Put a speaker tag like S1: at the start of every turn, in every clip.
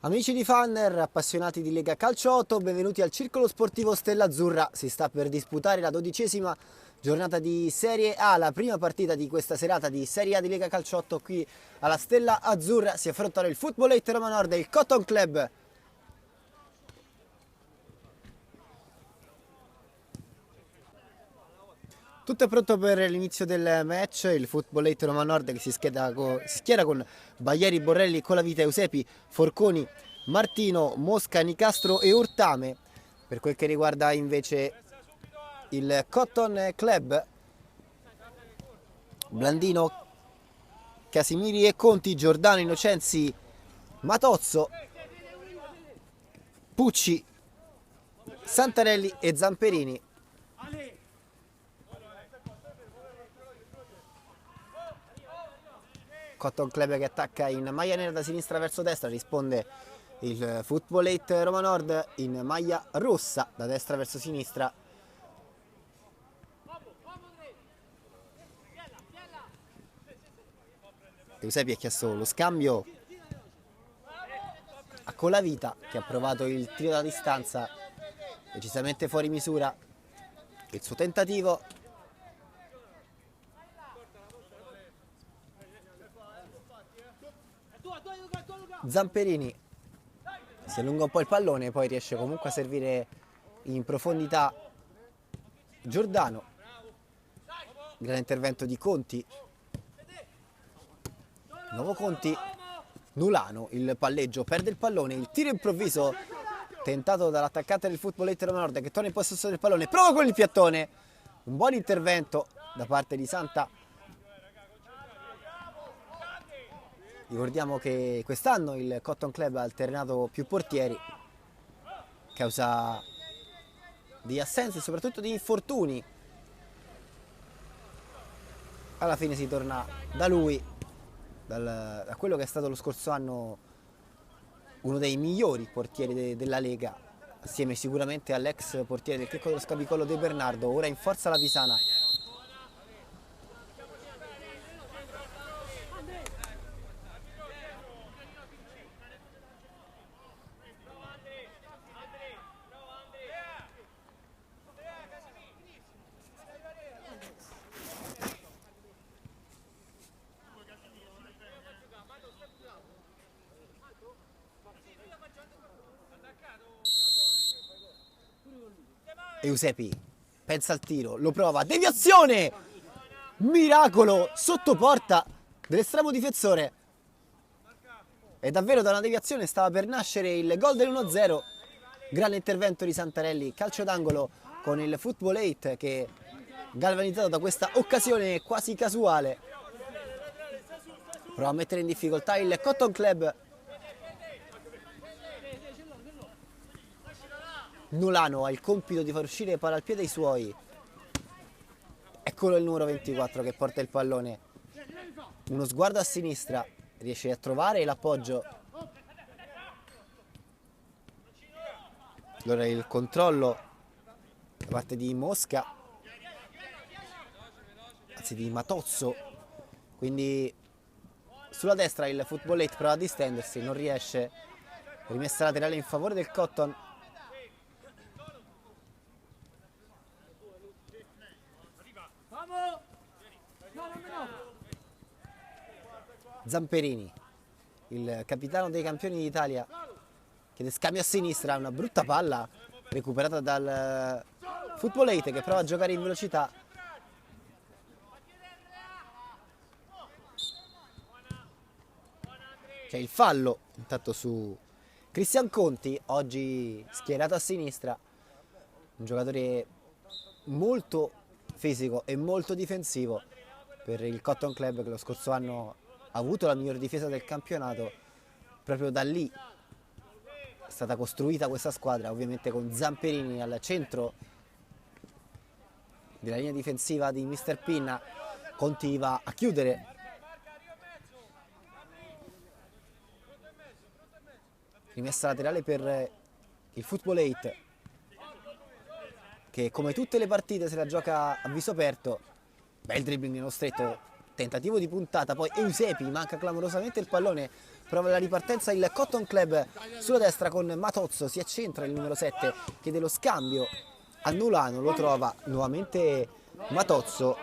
S1: Amici di Fanner, appassionati di Lega Calcio 8, benvenuti al Circolo Sportivo Stella Azzurra. Si sta per disputare la 12ª giornata di Serie A, la prima partita di questa serata di Serie A di Lega Calcio 8 qui alla Stella Azzurra. Si affrontano il Footballate Roma Nord e il Cotton Club. Tutto è pronto per l'inizio del match, il Footballate Roma Nord che si schiera con Baglieri, Borrelli, Colavita, Eusepi, Forconi, Martino, Mosca, Nicastro e Urtame. Per quel che riguarda invece il Cotton Club, Blandino, Casimiri e Conti, Giordano, Innocenzi, Matozzo, Pucci, Santarelli e Zamperini. Cotton Club che attacca in maglia nera da sinistra verso destra, risponde il Footballate Roma Nord in maglia rossa da destra verso sinistra. Eusepi ha chiesto lo scambio a Colavita che ha provato il tiro da distanza decisamente fuori misura. Il suo tentativo, Zamperini si allunga un po' il pallone, poi riesce comunque a servire in profondità Giordano. Gran intervento di Conti, nuovo Conti, Nulano, il palleggio, perde il pallone, il tiro improvviso tentato dall'attaccante del Footballate Roma Nord che torna in possesso del pallone, prova con il piattone, un buon intervento da parte di Santa. Ricordiamo che quest'anno il Cotton Club ha alternato più portieri a causa di assenze e soprattutto di infortuni. Alla fine si torna da lui, da quello che è stato lo scorso anno uno dei migliori portieri della Lega, assieme sicuramente all'ex portiere del Checco dello Scavicollo De Bernardo, ora in forza la Pisana. Eusepi pensa al tiro, lo prova, deviazione! Miracolo sotto porta dell'estremo difensore. E davvero da una deviazione stava per nascere il gol dell'1-0. Grande intervento di Santarelli, calcio d'angolo con il Footballate che, galvanizzato da questa occasione quasi casuale, prova a mettere in difficoltà il Cotton Club. Nulano ha il compito di far uscire palla al piede ai suoi. Eccolo il numero 24 che porta il pallone. Uno sguardo a sinistra, riesce a trovare l'appoggio. Allora il controllo da parte di Mosca, anzi di Matozzo. Quindi sulla destra il Footballate prova a distendersi, non riesce. Rimessa laterale in favore del Cotton. Zamperini, il capitano dei campioni d'Italia, chiede scambio a sinistra, una brutta palla recuperata dal Footballate che prova a giocare in velocità. C'è il fallo intanto su Cristian Conti, oggi schierato a sinistra, un giocatore molto fisico e molto difensivo per il Cotton Club che lo scorso anno ha avuto la miglior difesa del campionato. Proprio da lì è stata costruita questa squadra, ovviamente con Zamperini al centro della linea difensiva di Mr. Pinna. Conti va a chiudere, rimessa laterale per il Footballate che come tutte le partite se la gioca a viso aperto. Bel dribbling nello stretto tentativo di puntata, poi Eusepi manca clamorosamente il pallone, prova la ripartenza il Cotton Club sulla destra con Matozzo, si accentra il numero 7, chiede lo scambio a Nolano, lo trova nuovamente Matozzo,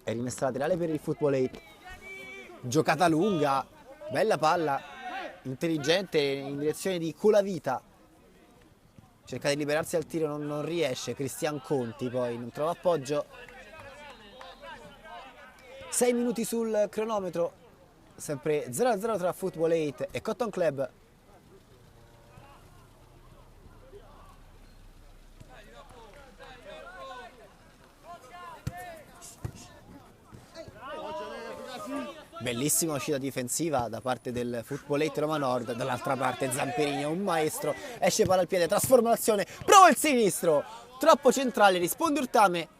S1: è rimessa laterale per il Football 8, giocata lunga, bella palla, intelligente in direzione di Colavita, cerca di liberarsi al tiro, non riesce, Cristian Conti poi non trova appoggio. 6 minuti sul cronometro, sempre 0-0 tra Football 8 e Cotton Club. Bellissima uscita difensiva da parte del Football 8 Roma Nord, dall'altra parte Zamperini è un maestro, esce palla al piede, trasforma l'azione, prova il sinistro, troppo centrale, risponde Urtame.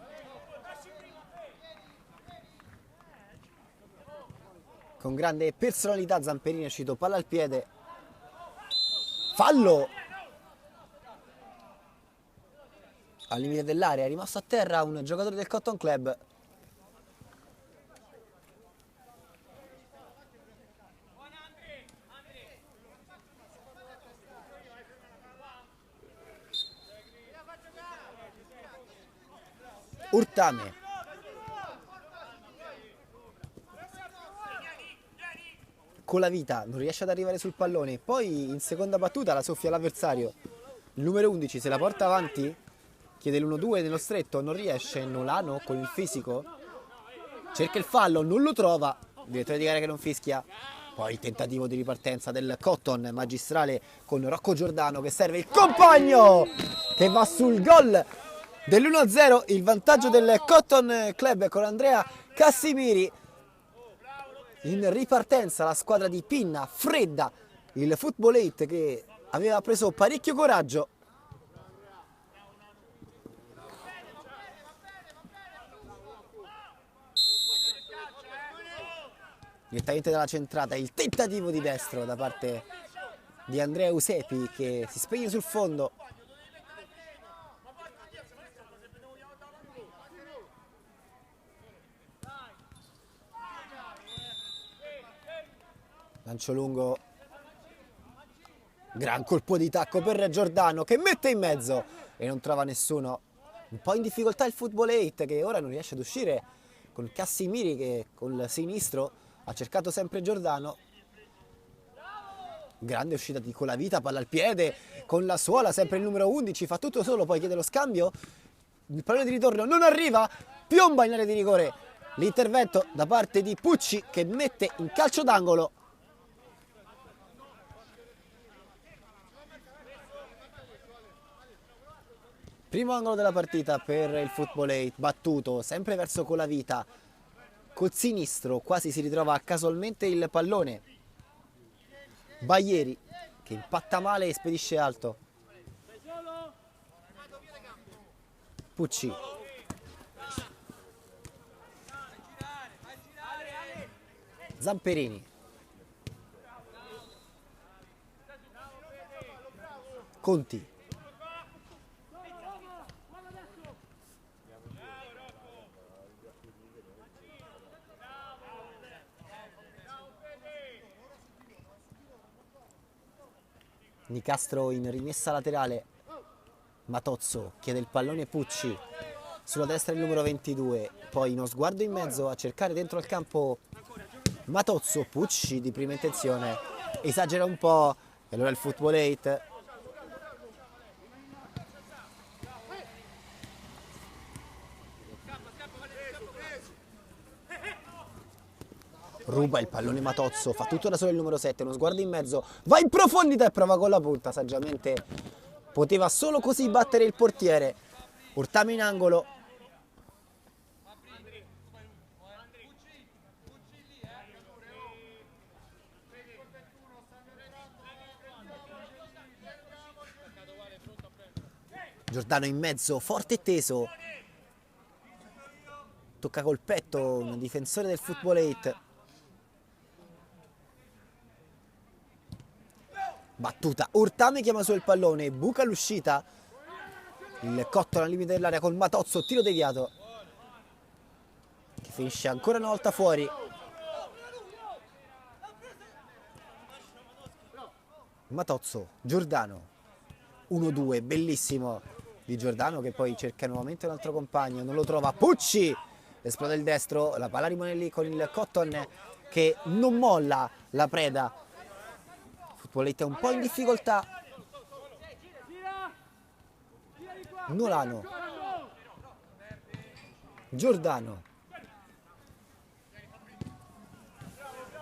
S1: Con grande personalità Zamperini è uscito, palla al piede, fallo! Al limite dell'area, è rimasto a terra un giocatore del Cotton Club. Urtame, Colavita non riesce ad arrivare sul pallone, poi in seconda battuta la soffia l'avversario, il numero 11 se la porta avanti, chiede l'1-2 nello stretto, non riesce, Nolano con il fisico cerca il fallo, non lo trova, direttore di gara che non fischia, poi il tentativo di ripartenza del Cotton magistrale con Rocco Giordano che serve il compagno che va sul gol dell'1-0, il vantaggio del Cotton Club con Andrea Cassimiri. In ripartenza la squadra di Pinna, fredda, il Football 8 che aveva preso parecchio coraggio. Direttamente dalla centrata, il tentativo di destro da parte di Andrea Eusepi che si spegne sul fondo. Lancio lungo, gran colpo di tacco per Giordano che mette in mezzo e non trova nessuno. Un po' in difficoltà il Football 8 che ora non riesce ad uscire con Cassimiri che col sinistro ha cercato sempre Giordano. Grande uscita di Colavita, palla al piede con la suola, sempre il numero 11, fa tutto solo, poi chiede lo scambio. Il pallone di ritorno non arriva, piomba in area di rigore. L'intervento da parte di Pucci che mette in calcio d'angolo. Primo angolo della partita per il Football 8, battuto sempre verso Colavita, col sinistro quasi si ritrova casualmente il pallone. Baglieri che impatta male e spedisce alto. Pucci. Zamperini. Conti. Nicastro in rimessa laterale, Matozzo chiede il pallone Pucci, sulla destra il numero 22, poi uno sguardo in mezzo a cercare dentro al campo Matozzo, Pucci di prima intenzione, esagera un po' e allora il Football 8 ruba il pallone Matozzo, fa tutto da solo il numero 7, uno sguardo in mezzo, va in profondità e prova con la punta, saggiamente poteva solo così battere il portiere. Urtame in angolo. Giordano in mezzo, forte e teso. Tocca col petto un difensore del Football 8. Battuta, Urtame chiama su il pallone, buca l'uscita, il Cotton al limite dell'area con Matozzo, tiro deviato che finisce ancora una volta fuori. Matozzo, Giordano, 1-2, bellissimo di Giordano che poi cerca nuovamente un altro compagno, non lo trova, Pucci, esplode il destro, la palla rimane lì con il Cotton che non molla la preda. Footballette è un po' in difficoltà. Nolano, Giordano,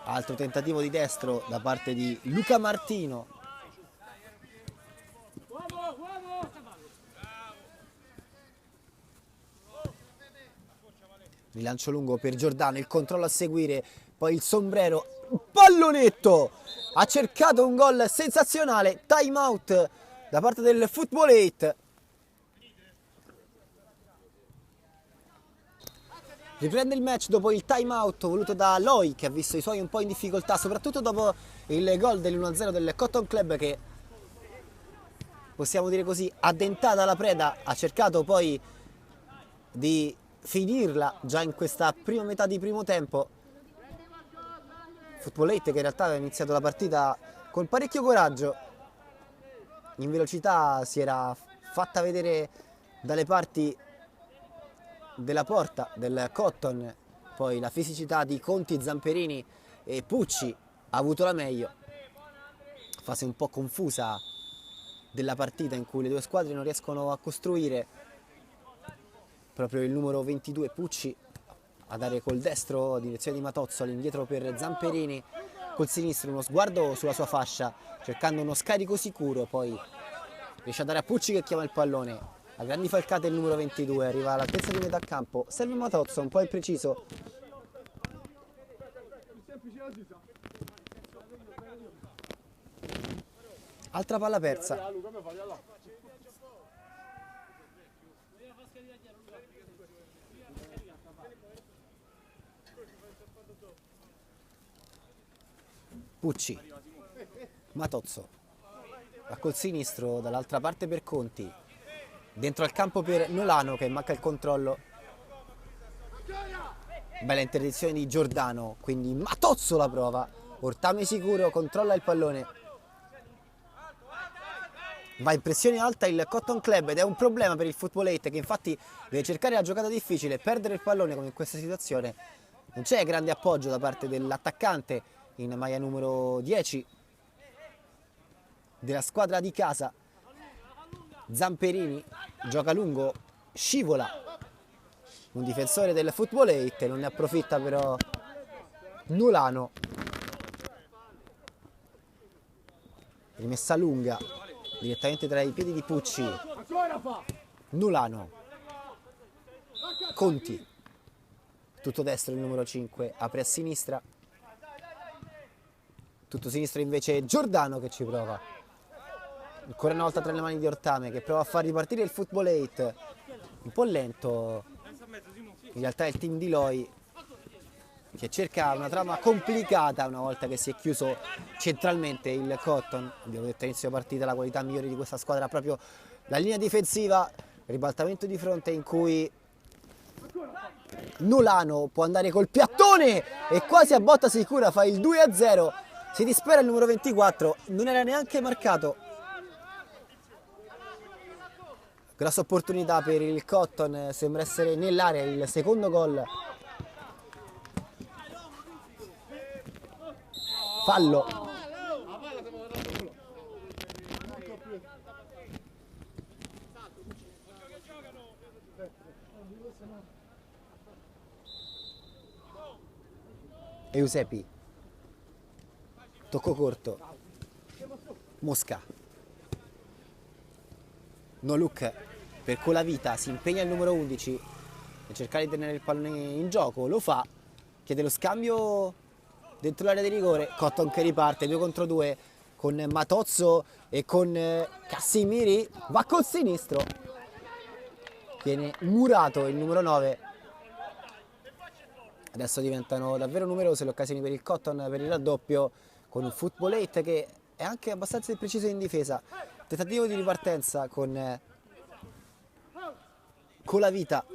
S1: altro tentativo di destro da parte di Luca Martino. Rilancio lungo per Giordano, il controllo a seguire, poi il sombrero, pallonetto, ha cercato un gol sensazionale, time out da parte del Footballette. Riprende il match dopo il time out voluto da Loi che ha visto i suoi un po' in difficoltà, soprattutto dopo il gol dell'1-0 del Cotton Club che, possiamo dire così, addentata la preda, ha cercato poi di finirla già in questa prima metà di primo tempo. Footballette che in realtà aveva iniziato la partita con parecchio coraggio, in velocità si era fatta vedere dalle parti della porta del Cotton, poi la fisicità di Conti, Zamperini e Pucci ha avuto la meglio. Fase un po' confusa della partita in cui le due squadre non riescono a costruire. Proprio il numero 22 Pucci a dare col destro a direzione di Matozzo, all'indietro per Zamperini, col sinistro uno sguardo sulla sua fascia cercando uno scarico sicuro, poi riesce a dare a Pucci che chiama il pallone. A grandi falcate il numero 22, arriva all'altezza di metà campo, serve Matozzo, un po' impreciso. Altra palla persa. Pucci, Matozzo, va col sinistro dall'altra parte per Conti. Dentro al campo per Nolano che manca il controllo. Bella interdizione di Giordano, quindi Matozzo la prova. Ortame sicuro, controlla il pallone. Va in pressione alta il Cotton Club ed è un problema per il Footballette che infatti deve cercare la giocata difficile, perdere il pallone come in questa situazione. Non c'è grande appoggio da parte dell'attaccante in maglia numero 10 della squadra di casa. Zamperini gioca lungo, scivola un difensore del Footballette, non ne approfitta però Nolano. Rimessa lunga direttamente tra i piedi di Pucci. Nolano, Conti, tutto destro il numero 5, apre a sinistra, tutto sinistro invece Giordano che ci prova. Ancora una volta tra le mani di Ortame che prova a far ripartire il Footballette, un po' lento, in realtà è il team di Loi che cerca una trama complicata una volta che si è chiuso centralmente il Cotton. Abbiamo detto all'inizio partita la qualità migliore di questa squadra proprio la linea difensiva, ribaltamento di fronte in cui Nolano può andare col piattone e quasi a botta sicura fa il 2-0, si dispera il numero 24, non era neanche marcato. Grossa opportunità per il Cotton, sembra essere nell'area il secondo gol. Fallo. Eusepi. Tocco corto. Mosca. No look per Colavita, si impegna il numero 11 a cercare di tenere il pallone in gioco, lo fa, chiede lo scambio dentro l'area di rigore, Cotton che riparte 2 contro 2 con Matozzo e con Cassimiri, va col sinistro, viene murato il numero 9. Adesso diventano davvero numerose le occasioni per il Cotton per il raddoppio, con un Footballette che è anche abbastanza impreciso in difesa. Tentativo di ripartenza con Colavita,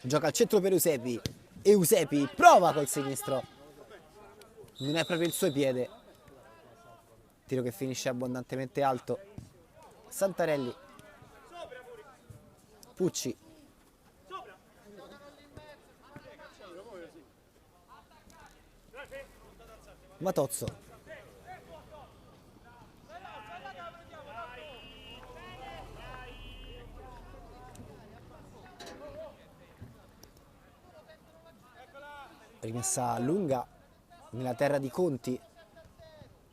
S1: gioca al centro per Eusepi, Eusebi prova col sinistro, non è proprio il suo piede, tiro che finisce abbondantemente alto. Santarelli, Pucci, Matozzo, rimessa lunga nella terra di Conti.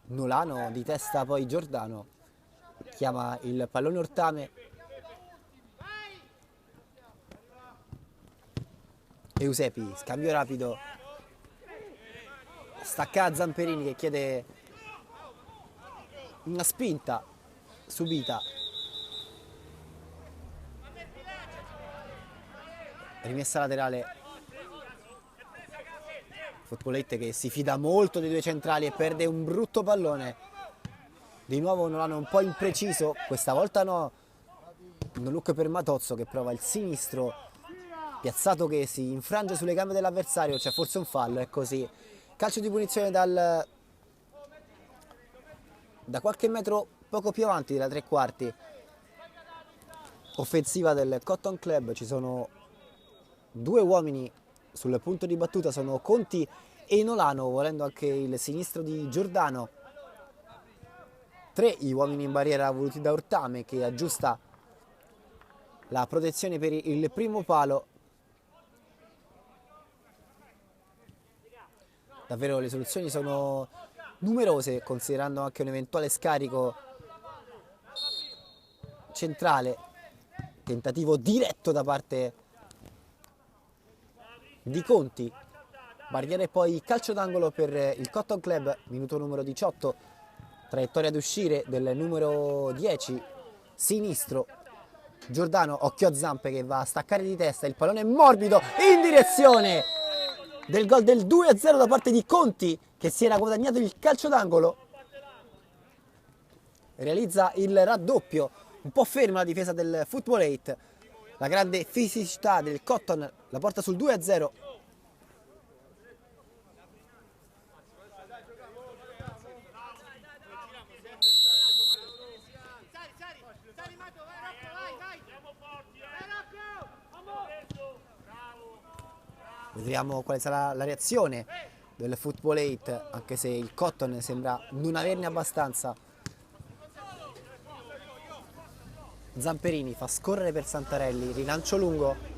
S1: Nolano di testa, poi Giordano chiama il pallone Ortame. Eusebi, scambio rapido, stacca a Zamperini che chiede una spinta subita. Rimessa laterale. Footballette che si fida molto dei due centrali e perde un brutto pallone. Di nuovo Nolano un po' impreciso, questa volta no. Un look per Matozzo che prova il sinistro piazzato che si infrange sulle gambe dell'avversario, c'è forse un fallo, è così. Calcio di punizione da qualche metro poco più avanti della tre quarti offensiva del Cotton Club. Ci sono due uomini sul punto di battuta, sono Conti e Nolano, volendo anche il sinistro di Giordano. 3 gli uomini in barriera voluti da Ortame che aggiusta la protezione per il primo palo. Davvero le soluzioni sono numerose, considerando anche un eventuale scarico centrale. Tentativo diretto da parte di Conti. Barriera e poi calcio d'angolo per il Cotton Club, minuto numero 18. Traiettoria ad uscire del numero 10, sinistro. Giordano, occhio a zampe che va a staccare di testa, il pallone è morbido in direzione del gol del 2-0 da parte di Conti, che si era guadagnato il calcio d'angolo. Realizza il raddoppio, un po' ferma la difesa del Footballette. La grande fisicità del Cotton la porta sul 2-0. Vediamo quale sarà la reazione del Footballette, anche se il Cotton sembra non averne abbastanza. Zamperini fa scorrere per Santarelli, rilancio lungo.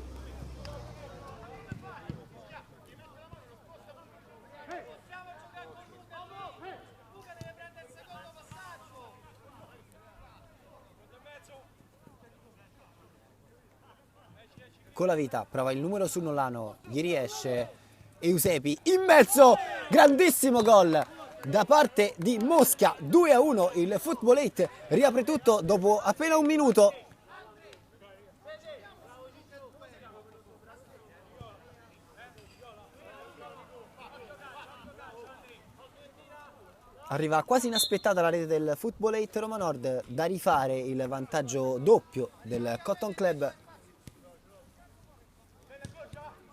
S1: Con la vita prova il numero su Nolano, gli riesce. Eusebi in mezzo, grandissimo gol da parte di Mosca, 2-1. Il Footballette riapre tutto dopo appena un minuto. Arriva quasi inaspettata la rete del Footballette Roma Nord, da rifare il vantaggio doppio del Cotton Club.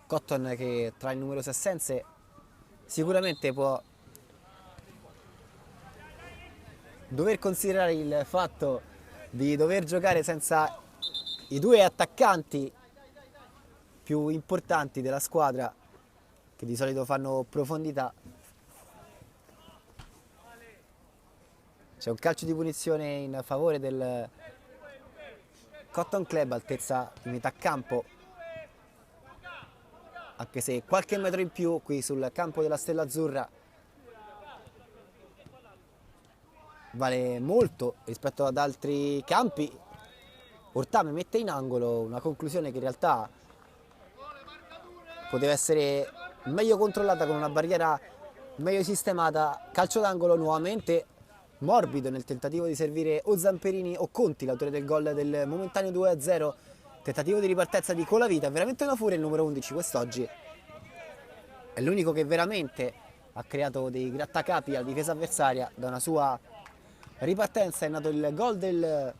S1: Cotton che tra le numerose assenze sicuramente può dover considerare il fatto di dover giocare senza i due attaccanti più importanti della squadra, che di solito fanno profondità. C'è un calcio di punizione in favore del Cotton Club, altezza di metà campo, anche se qualche metro in più qui sul campo della Stella Azzurra vale molto rispetto ad altri campi. Ortame mette in angolo una conclusione che in realtà poteva essere meglio controllata con una barriera meglio sistemata. Calcio d'angolo nuovamente morbido nel tentativo di servire o Zamperini o Conti, l'autore del gol del momentaneo 2-0. Tentativo di ripartenza di Colavita, veramente una furia il numero 11 quest'oggi. È l'unico che veramente ha creato dei grattacapi alla difesa avversaria. Da una sua ripartenza è nato il gol del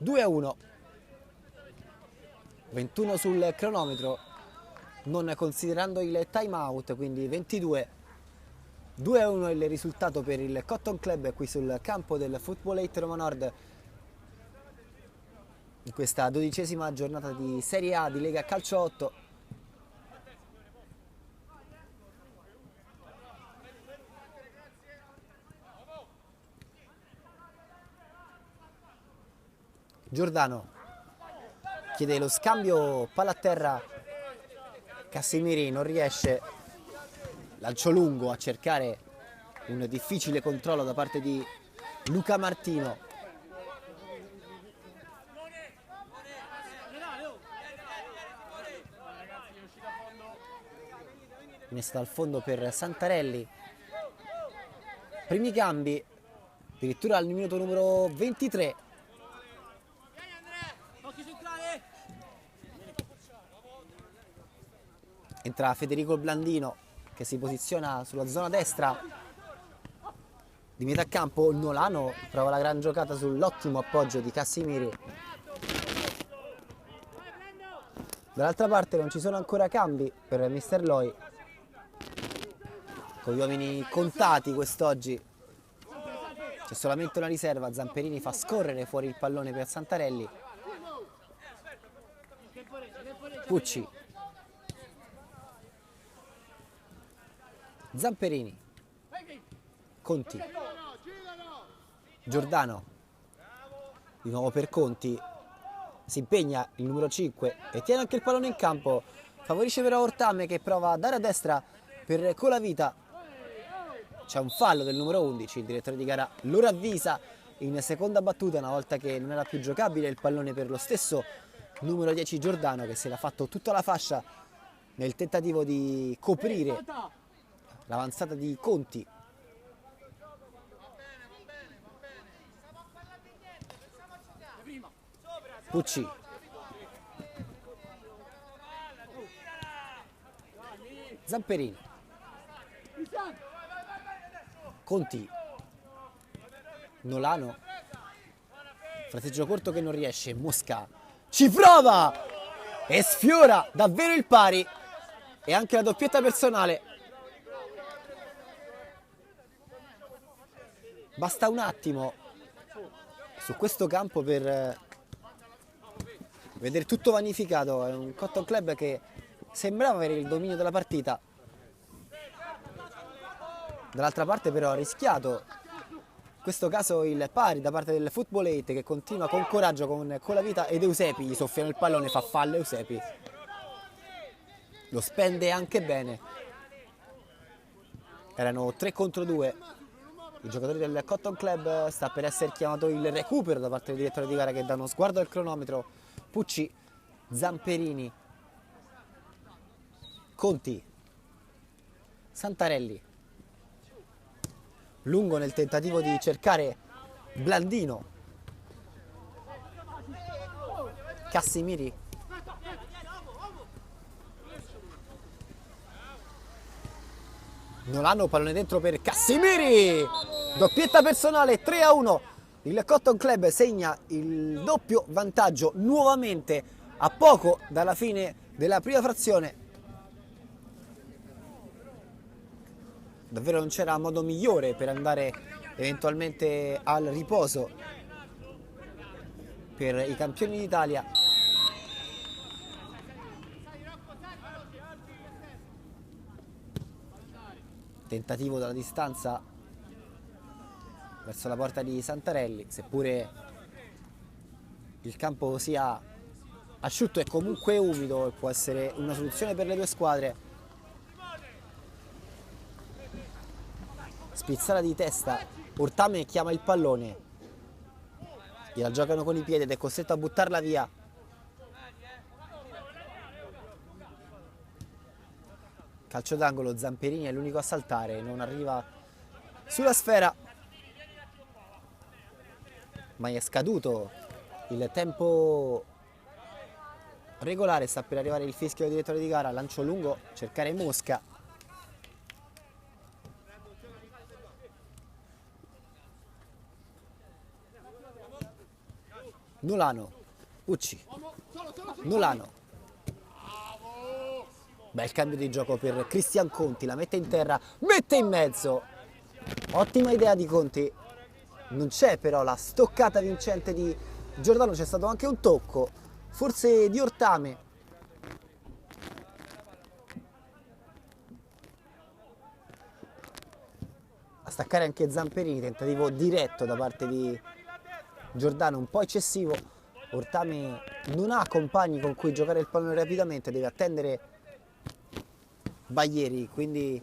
S1: 2-1. 21 sul cronometro. non considerando il time out, quindi 22. 2-1 il risultato per il Cotton Club qui sul campo del Football 8 Roma Nord in questa 12ª giornata di Serie A di Lega Calcio 8. Giordano chiede lo scambio, palla a terra, Cassimiri non riesce, lancio lungo a cercare un difficile controllo da parte di Luca Martino. Messa al fondo per Santarelli. Primi cambi, addirittura al minuto numero 23. Entra Federico Blandino che si posiziona sulla zona destra di metà campo. Nolano prova la gran giocata sull'ottimo appoggio di Cassimiri. Dall'altra parte non ci sono ancora cambi per Mister Loi, con gli uomini contati quest'oggi. C'è solamente una riserva, Zamperini fa scorrere fuori il pallone per Santarelli. Pucci, Zamperini, Conti, Giordano, di nuovo per Conti, si impegna il numero 5 e tiene anche il pallone in campo, favorisce però Ortame che prova a dare a destra per Colavita. C'è un fallo del numero 11, il direttore di gara lo ravvisa in seconda battuta una volta che non era più giocabile il pallone per lo stesso numero 10 Giordano, che si era fatto tutta la fascia nel tentativo di coprire l'avanzata di Conti. Pucci, Zamperini, Conti, Nolano, frazzeggio corto che non riesce, Mosca ci prova e sfiora davvero il pari e anche la doppietta personale. Basta un attimo su questo campo per vedere tutto vanificato. È un Cotton Club che sembrava avere il dominio della partita, dall'altra parte però ha rischiato in questo caso il pari da parte del Football 8, che continua con coraggio con Colavita ed Eusepi. Gli soffiano il pallone, fa fallo Eusepi, lo spende anche bene. Erano 3 contro 2 i giocatori del Cotton Club. Sta per essere chiamato il recupero da parte del direttore di gara, che dà uno sguardo al cronometro. Pucci, Zamperini, Conti, Santarelli, lungo nel tentativo di cercare Blandino, Cassimiri, non hanno pallone dentro per Cassimiri, doppietta personale, 3-1. Il Cotton Club segna il doppio vantaggio nuovamente a poco dalla fine della prima frazione. Davvero non c'era modo migliore per andare eventualmente al riposo per i campioni d'Italia. Tentativo dalla distanza verso la porta di Santarelli, seppure il campo sia asciutto e comunque umido, può essere una soluzione per le due squadre. Spizzata di testa, Ortame chiama il pallone, gliela giocano con i piedi ed è costretto a buttarla via. Calcio d'angolo, Zamperini è l'unico a saltare, non arriva sulla sfera, ma è scaduto il tempo regolare. Sta per arrivare il fischio del direttore di gara, lancio lungo, cercare Mosca. Nolano, Pucci, Nolano, Bel cambio di gioco per Christian Conti, la mette in terra, mette in mezzo. Ottima idea di Conti. Non c'è però la stoccata vincente di Giordano, c'è stato anche un tocco, forse di Ortame. A staccare anche Zamperini, tentativo diretto da parte di Giordano, un po' eccessivo. Ortame non ha compagni con cui giocare il pallone rapidamente, deve attendere Baglieri, quindi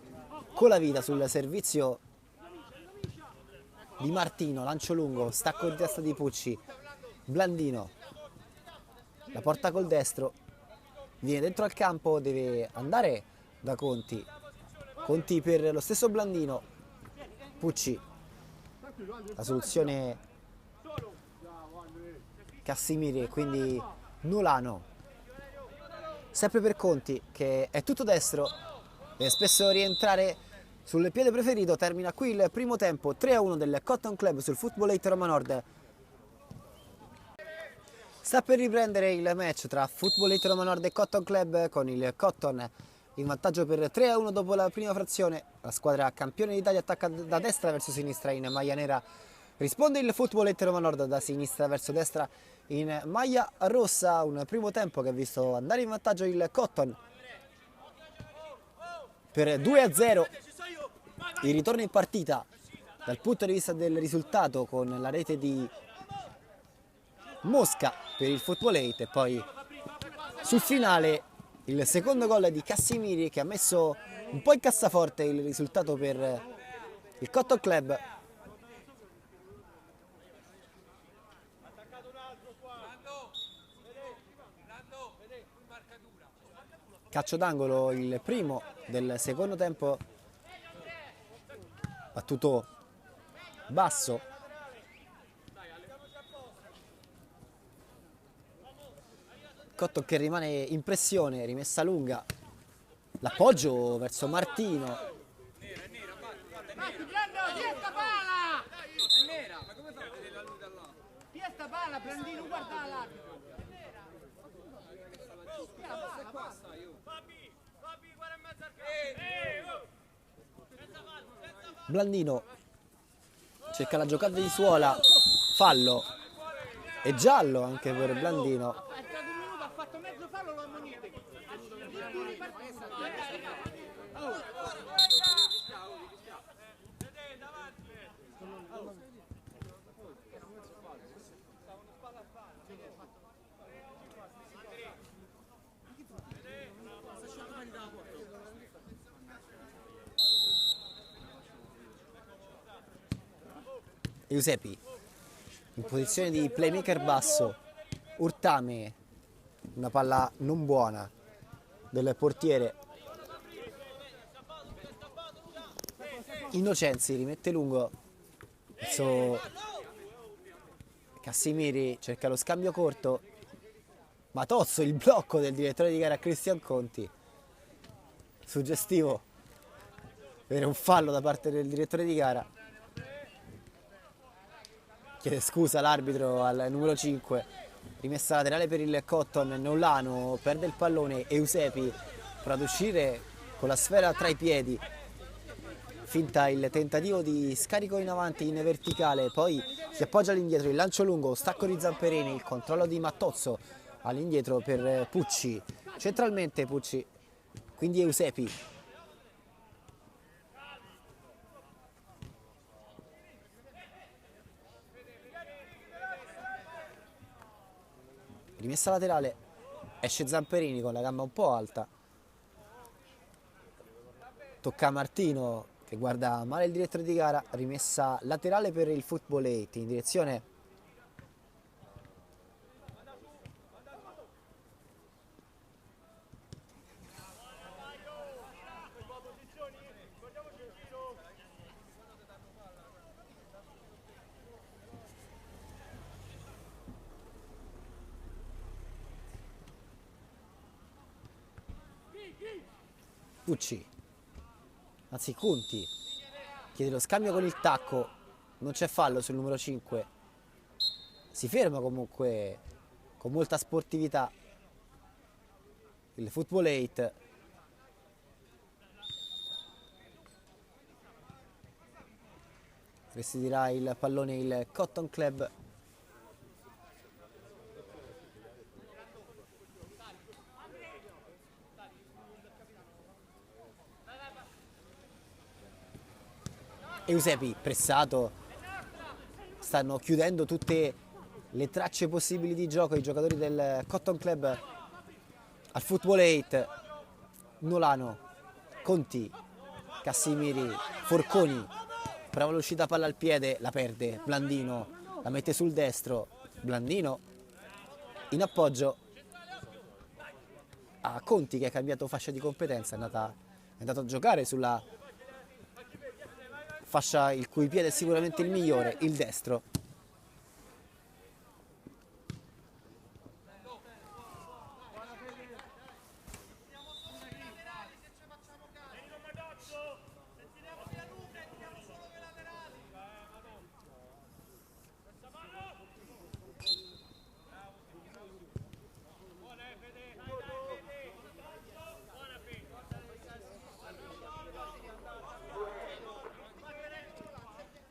S1: con la vita sul servizio di Martino, lancio lungo, stacco di testa di Pucci, Blandino, la porta col destro, viene dentro al campo, deve andare da Conti, Conti per lo stesso Blandino, Pucci, la soluzione Cassimiri, quindi Nolano, sempre per Conti che è tutto destro, deve spesso rientrare sul piede preferito. Termina qui il primo tempo, 3-1 del Cotton Club sul Football 8 Roma Nord. Sta per riprendere il match tra Football 8 Roma Nord e Cotton Club, con il Cotton in vantaggio per 3-1 dopo la prima frazione. La squadra campione d'Italia attacca da destra verso sinistra in maglia nera. Risponde il Football 8 Roma Nord da sinistra verso destra in maglia rossa. Un primo tempo che ha visto andare in vantaggio il Cotton per 2-0. Il ritorno in partita dal punto di vista del risultato, con la rete di Mosca per il Football 8 e poi sul finale il secondo gol di Cassimiri che ha messo un po' in cassaforte il risultato per il Cotton Club. Calcio d'angolo, il primo del secondo tempo, battuto basso. Cotton che rimane in pressione, rimessa lunga, l'appoggio verso Martino. Blandino cerca la giocata di Suola, fallo e giallo anche per Blandino. Eusepi in posizione di playmaker basso, Urtame, una palla non buona del portiere. Innocenzi rimette lungo verso Cassimiri, cerca lo scambio corto, Matozzo, il blocco del direttore di gara Christian Conti, suggestivo per un fallo da parte del direttore di gara. Chiede scusa l'arbitro al numero 5, rimessa laterale per il Cotton, Nolano perde il pallone, Eusepi prova ad uscire con la sfera tra i piedi, finta il tentativo di scarico in avanti in verticale, poi si appoggia all'indietro, il lancio lungo, stacco di Zamperini, il controllo di Mattozzo all'indietro per Pucci, centralmente Pucci, quindi Eusepi. Rimessa laterale, esce Zamperini con la gamba un po' alta, tocca a Martino che guarda male il direttore di gara, rimessa laterale per il Football 8 in direzione Pucci, anzi Conti, chiede lo scambio con il tacco, non c'è fallo sul numero 5, si ferma comunque con molta sportività il Football 8, restituirà il pallone il Cotton Club. Eusebi pressato, stanno chiudendo tutte le tracce possibili di gioco i giocatori del Cotton Club al Football 8. Nolano, Conti, Cassimiri, Forconi, prova l'uscita palla al piede, la perde, Blandino, la mette sul destro, Blandino in appoggio a Conti che ha cambiato fascia di competenza, è andato a giocare sulla fascia il cui piede è sicuramente il migliore, il destro.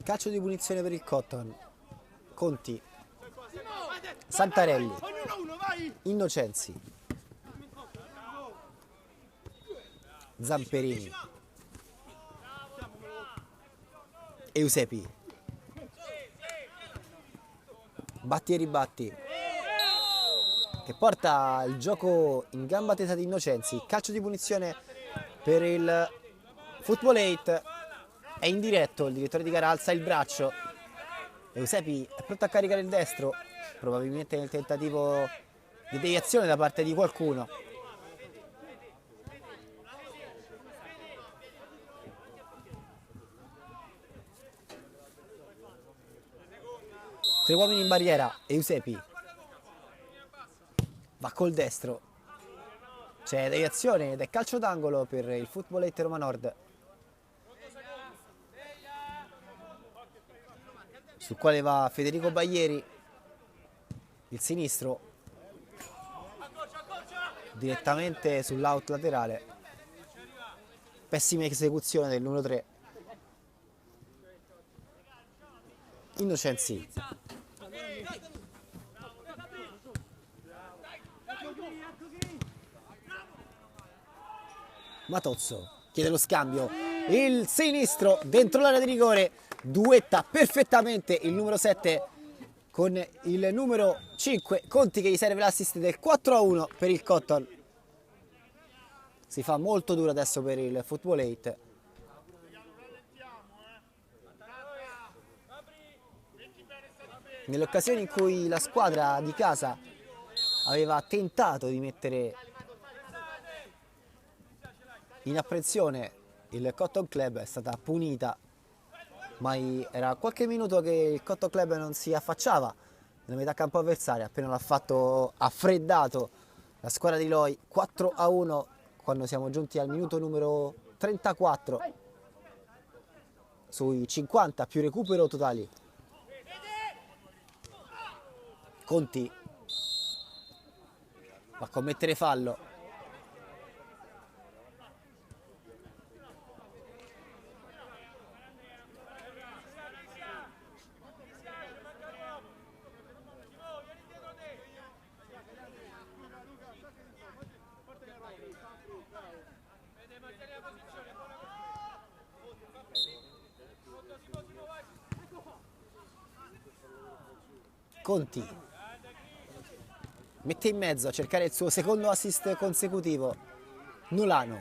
S1: Calcio di punizione per il Cotton. Conti, Santarelli, Innocenzi, Zamperini, Eusebi, batti e ribatti, che porta il gioco in gamba tesa di Innocenzi. Calcio di punizione per il Football 8. È indiretto, il direttore di gara alza il braccio. Eusebi è pronto a caricare il destro, probabilmente nel tentativo di deviazione da parte di qualcuno. Tre uomini in barriera, Eusebi va col destro, c'è deviazione ed è calcio d'angolo per il Football 8 Roma Nord, sul quale va Federico Baglieri, il sinistro, direttamente sull'out laterale. Pessima esecuzione del numero 3. Innocenzi. Matozzo chiede lo scambio, il sinistro dentro l'area di rigore, duetta perfettamente il numero 7 con il numero 5 Conti che gli serve l'assist del 4-1 per il Cotton. Si fa molto duro adesso per il Football 8. Nelle occasioni in cui la squadra di casa aveva tentato di mettere in apprensione il Cotton Club, è stata punita, ma era qualche minuto che il Cotton Club non si affacciava nella metà campo avversaria. Appena l'ha fatto, ha freddato la squadra di Loi 4-1 quando siamo giunti al minuto numero 34 sui 50 più recupero totali. Conti va a commettere fallo. Conti mette in mezzo a cercare il suo secondo assist consecutivo. Nolano.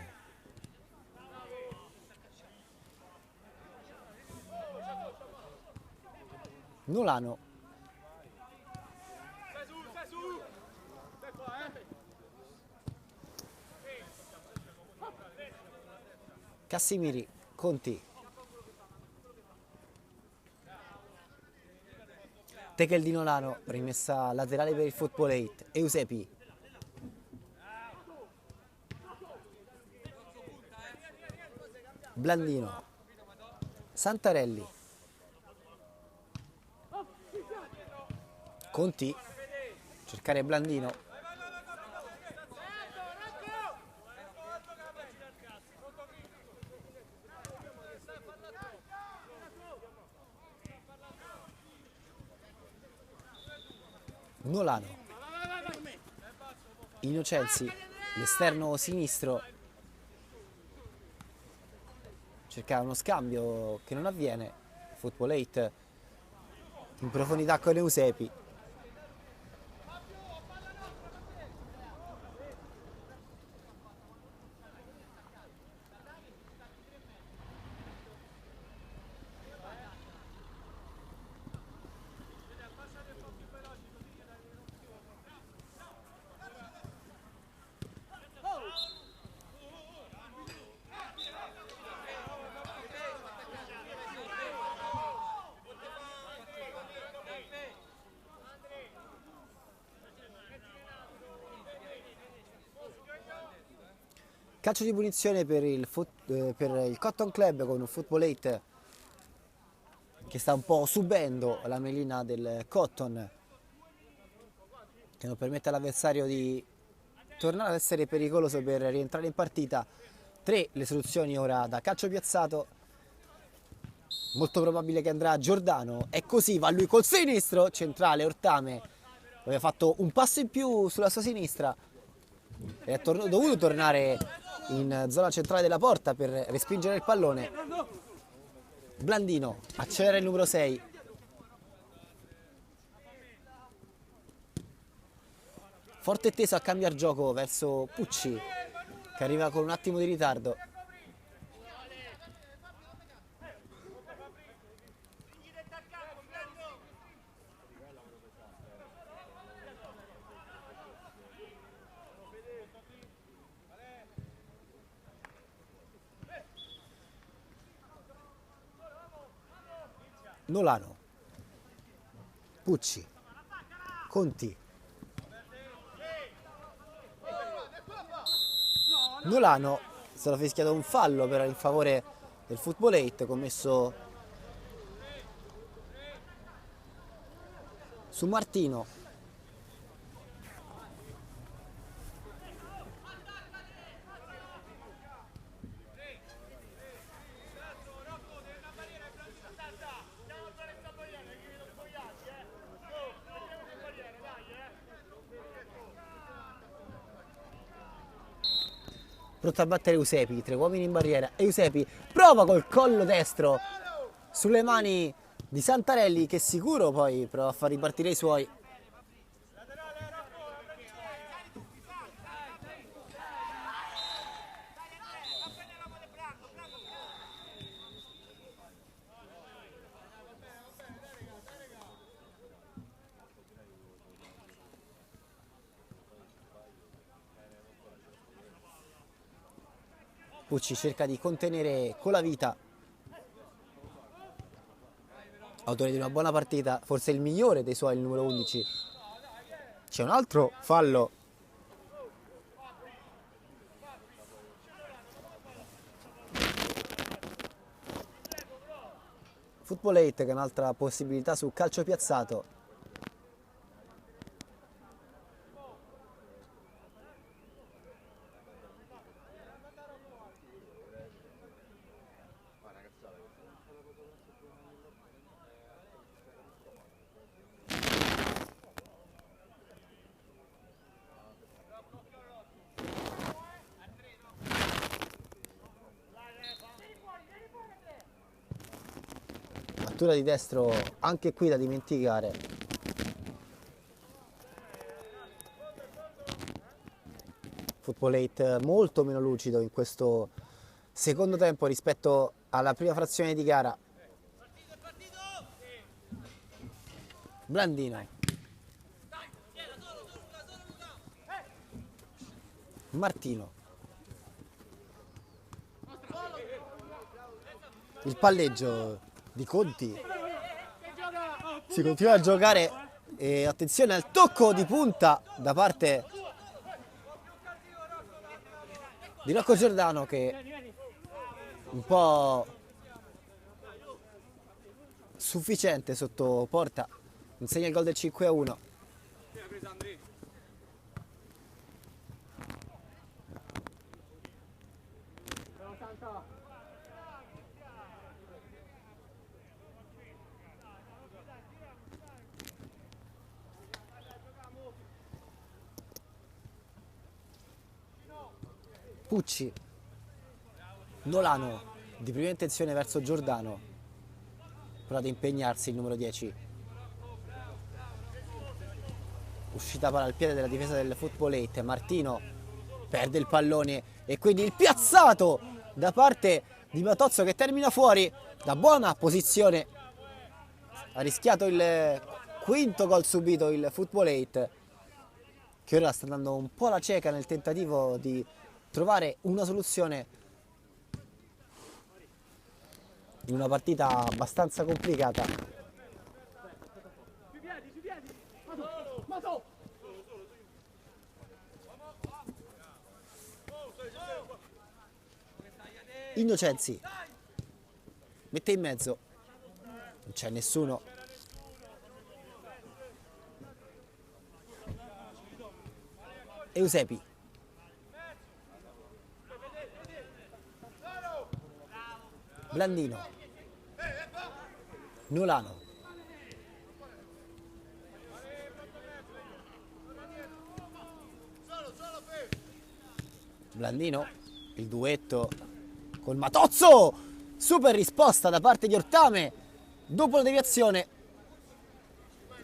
S1: Nolano. Cassimiri. Conti. Tackle di Nolano, rimessa laterale per il Football 8. Eusebi. Blandino. Santarelli. Conti. Cercare Blandino. Nolano, Innocenzi, l'esterno sinistro, cerca uno scambio che non avviene. Football 8 in profondità con Eusepi. Calcio di punizione per il Cotton Club con un Football 8 che sta un po' subendo la melina del Cotton, che non permette all'avversario di tornare ad essere pericoloso per rientrare in partita. 3 le soluzioni ora da calcio piazzato, molto probabile che andrà Giordano, e così va lui col sinistro, centrale Ortame, aveva fatto un passo in più sulla sua sinistra e è dovuto tornare in zona centrale della porta per respingere il pallone. Blandino accelera il numero 6, forte teso a cambiare gioco verso Pucci che arriva con un attimo di ritardo. Nolano, Pucci, Conti, Nolano, è stato fischiato un fallo però in favore del Football 8 commesso su Martino. Pronto a battere Eusepi, 3 uomini in barriera. Eusepi prova col collo destro sulle mani di Santarelli, che sicuro poi prova a far ripartire i suoi. Pucci cerca di contenere con la vita, autore di una buona partita, forse il migliore dei suoi, il numero 11. C'è un altro fallo. Football 8 che è un'altra possibilità su calcio piazzato. Battuta di destro anche qui da dimenticare. Football 8 molto meno lucido in questo secondo tempo rispetto alla prima frazione di gara. Blandino, Martino, il palleggio di Conti, si continua a giocare e attenzione al tocco di punta da parte di Rocco Giordano, che un po' sufficiente sotto porta, insegna il gol del 5-1. Pucci, Nolano di prima intenzione verso Giordano, prova ad impegnarsi il numero 10, uscita palla al piede della difesa del Football 8, Martino perde il pallone e quindi il piazzato da parte di Matozzo che termina fuori da buona posizione. Ha rischiato il quinto gol subito il Football 8, che ora sta dando un po' la cieca nel tentativo di trovare una soluzione in una partita abbastanza complicata. Innocenzi mette in mezzo, non c'è nessuno. Eusepi, Blandino, Nolano, Blandino, il duetto col Matozzo, super risposta da parte di Ortame dopo la deviazione.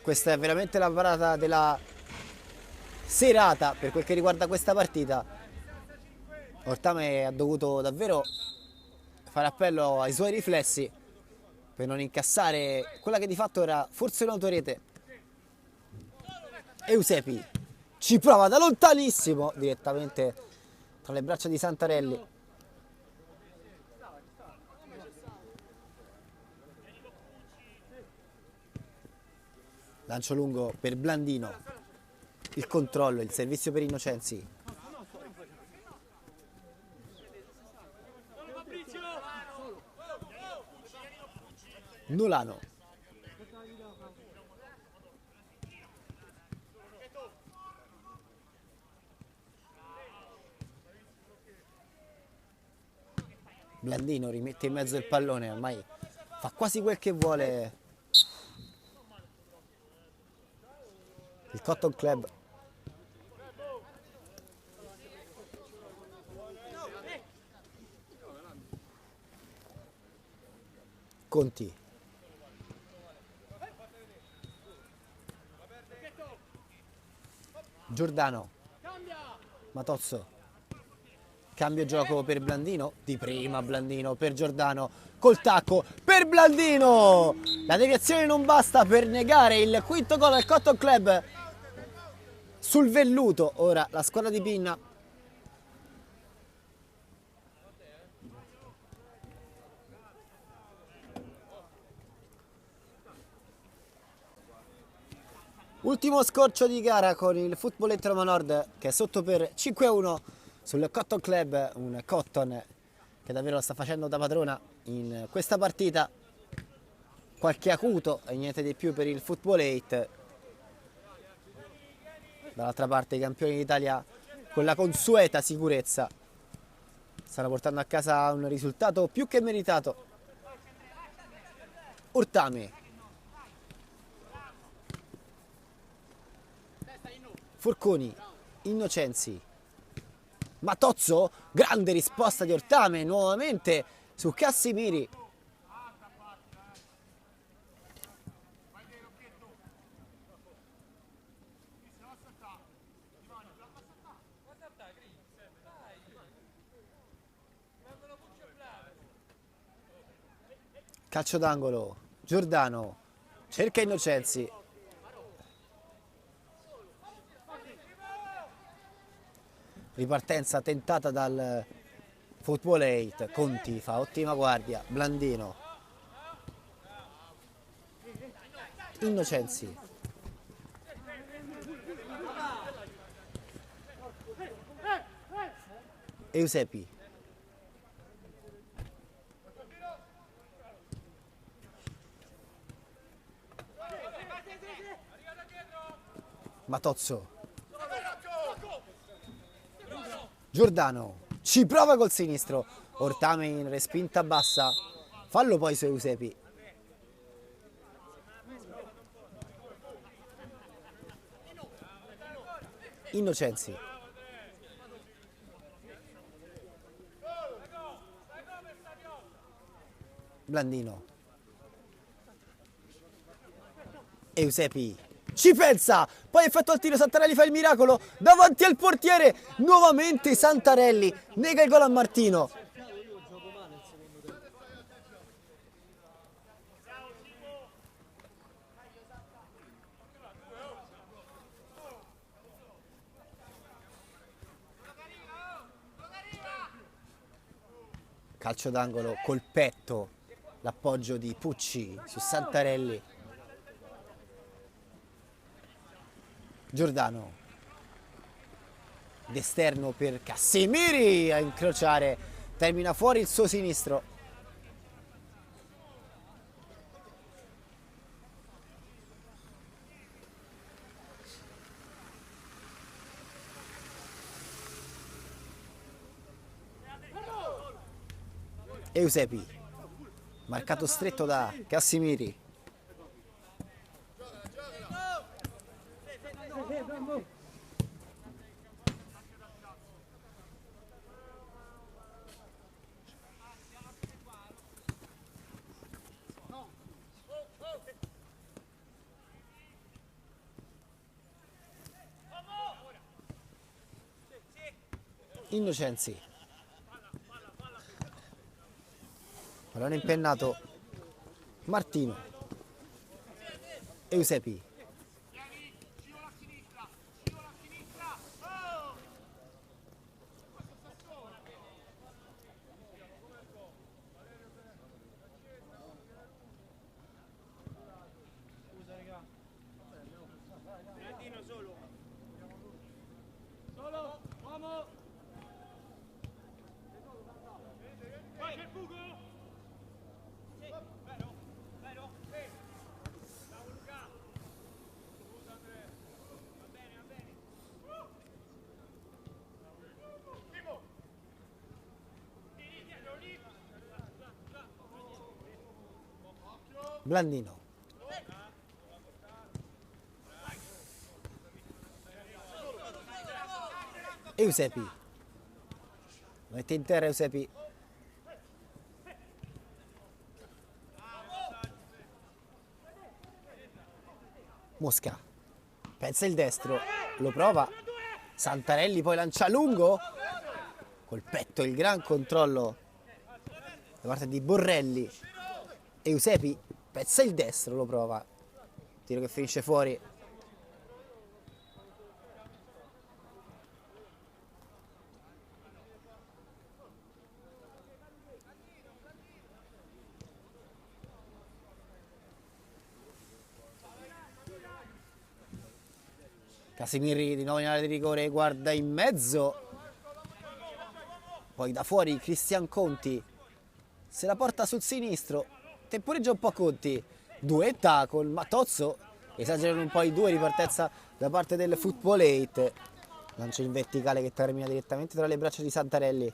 S1: Questa è veramente la parata della serata per quel che riguarda questa partita. Ortame ha dovuto davvero fare appello ai suoi riflessi per non incassare quella che di fatto era forse un'autorete. Eusepi ci prova da lontanissimo, direttamente tra le braccia di Santarelli. Lancio lungo per Blandino, il controllo, il servizio per Innocenzi. Nolano. Blandino rimette in mezzo il pallone, ormai fa quasi quel che vuole il Cotton Club. Conti. Giordano. Matozzo. Cambio gioco per Blandino. Di prima Blandino per Giordano. Col tacco per Blandino. La deviazione non basta per negare il quinto gol al Cotton Club. Sul velluto ora la squadra di Pinna. Ultimo scorcio di gara con il Footballetto Roma Nord che è sotto per 5-1 sul Cotton Club, un Cotton che davvero lo sta facendo da padrona in questa partita. Qualche acuto e niente di più per il Football 8. Dall'altra parte i campioni d'Italia con la consueta sicurezza stanno portando a casa un risultato più che meritato. Ortame, Forconi, Innocenzi, Matozzo, grande risposta di Ortame nuovamente su Cassimiri. Calcio d'angolo, Giordano cerca Innocenzi. Ripartenza tentata dal Football 8, Conti fa ottima guardia, Blandino, Innocenzi, Eusepi, Matozzo, Giordano ci prova col sinistro, Ortame in respinta bassa, fallo poi su Eusepi. Innocenzi, Blandino. Eusebi ci pensa, poi effettua il tiro, Santarelli fa il miracolo davanti al portiere, nuovamente Santarelli nega il gol a Martino. Calcio d'angolo col petto, l'appoggio di Pucci su Santarelli. Giordano d'esterno per Cassimiri a incrociare, termina fuori il suo sinistro. Eusebi, marcato stretto da Cassimiri. Innocenzi, pallone impennato, Martino, Eusebi, Blandino, Eusebi, mette in terra Eusebi, Mosca, pensa il destro, lo prova, Santarelli poi lancia lungo, col petto il gran controllo da parte di Borrelli, Eusebi, pensa il destro, lo prova, tiro che finisce fuori. Cassimiri di nuovo in area di rigore, guarda in mezzo, poi da fuori Cristian Conti se la porta sul sinistro, temporeggia un po' Conti, duetta con Mattozzo, esagerano un po' i due, ripartenza da parte del Football 8, lancio in verticale che termina direttamente tra le braccia di Santarelli.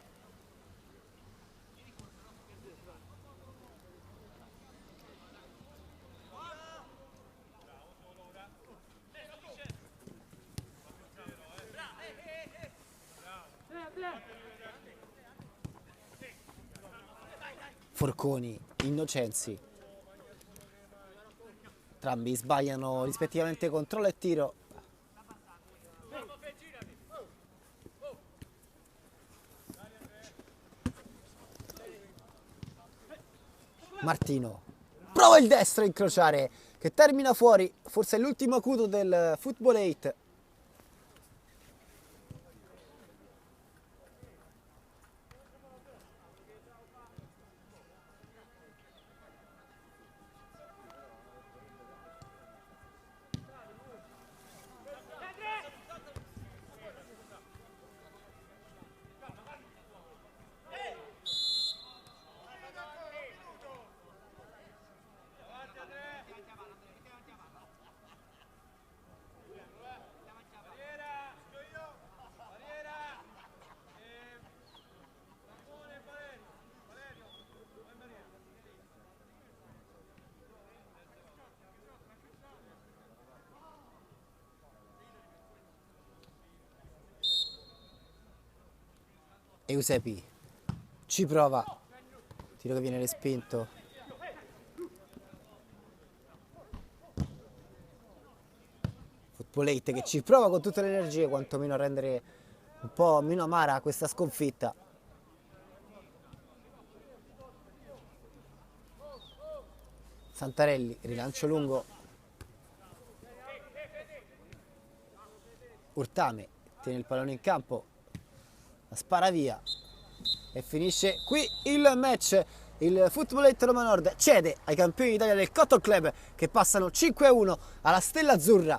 S1: Forconi, Innocenzi, entrambi sbagliano rispettivamente controllo e tiro. Martino prova il destro a incrociare che termina fuori, forse è l'ultimo acuto del Football 8. Eusebi ci prova, tiro che viene respinto Football 8 che ci prova con tutte le energie quantomeno a rendere un po' meno amara questa sconfitta. Santarelli, rilancio lungo. Urtame tiene il pallone in campo, la spara via e finisce qui il match. Il Football 8 Roma Nord cede ai campioni d'Italia del Cotton Club che passano 5-1 alla Stella Azzurra.